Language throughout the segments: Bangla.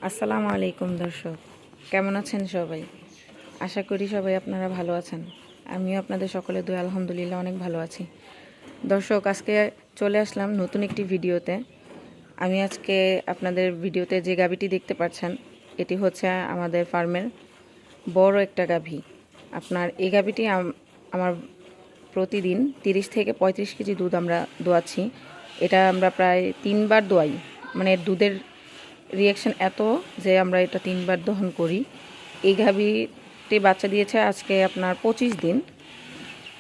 আসসালামু আলাইকুম দর্শক, কেমন আছেন সবাই? আশা করি সবাই আপনারা ভালো আছেন। আমিও আপনাদের সকলে দোয়া আলহামদুলিল্লাহ অনেক ভালো আছি। দর্শক, আজকে চলে আসলাম নতুন একটি ভিডিওতে। আমি আজকে আপনাদের ভিডিওতে যে গাভীটি দেখতে পাচ্ছেন, এটি হচ্ছে আমাদের ফার্মের বড় একটা গাভী। আপনার এই গাভীটি আমার প্রতিদিন 30 থেকে 35 কেজি দুধ আমরা দোয়াচ্ছি। এটা আমরা প্রায় 3বার দোয়াই, মানে দুধের রিয়াকশান এত যে আমরা এটা 3বার দহন করি। এই গাভীটি বাচ্চা দিয়েছে আজকে আপনার 25 দিন।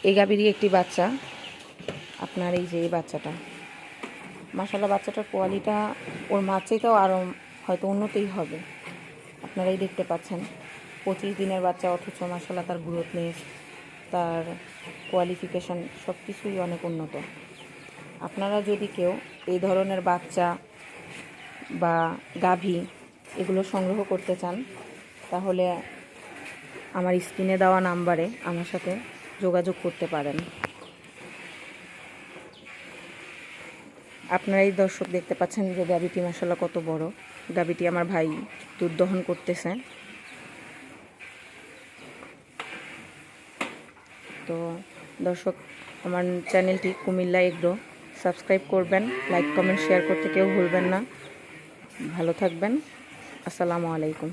এই গাভীরই একটি বাচ্চা, আপনার এই যে এই বাচ্চাটা, মাশাআল্লাহ বাচ্চাটার কোয়ালিটা ওর মার চাইতেও আরও হয়তো উন্নতই হবে। আপনারাই দেখতে পাচ্ছেন 25 দিনের বাচ্চা, অথচ মাশাআল্লাহ তার গ্রোথনেস, তার কোয়ালিফিকেশান সব কিছুই অনেক উন্নত। আপনারা যদি কেউ এই ধরনের বাচ্চা বা গাভী এগুলো সংগ্রহ করতে চান, তাহলে আমার স্ক্রিনে দেওয়া নাম্বারে আমার সাথে যোগাযোগ করতে পারেন। আপনারাই দর্শক দেখতে পাচ্ছেন যে গাভীটি মাশাআল্লাহ কত বড়। গাভীটি আমার ভাই দুধ দহন করতেছে। তো দর্শক, আমার চ্যানেলটি কুমিল্লা এগ্রো সাবস্ক্রাইব করবেন, লাইক কমেন্ট শেয়ার করতে কেউ ভুলবেন না। ভালো থাকবেন। আসসালামু আলাইকুম।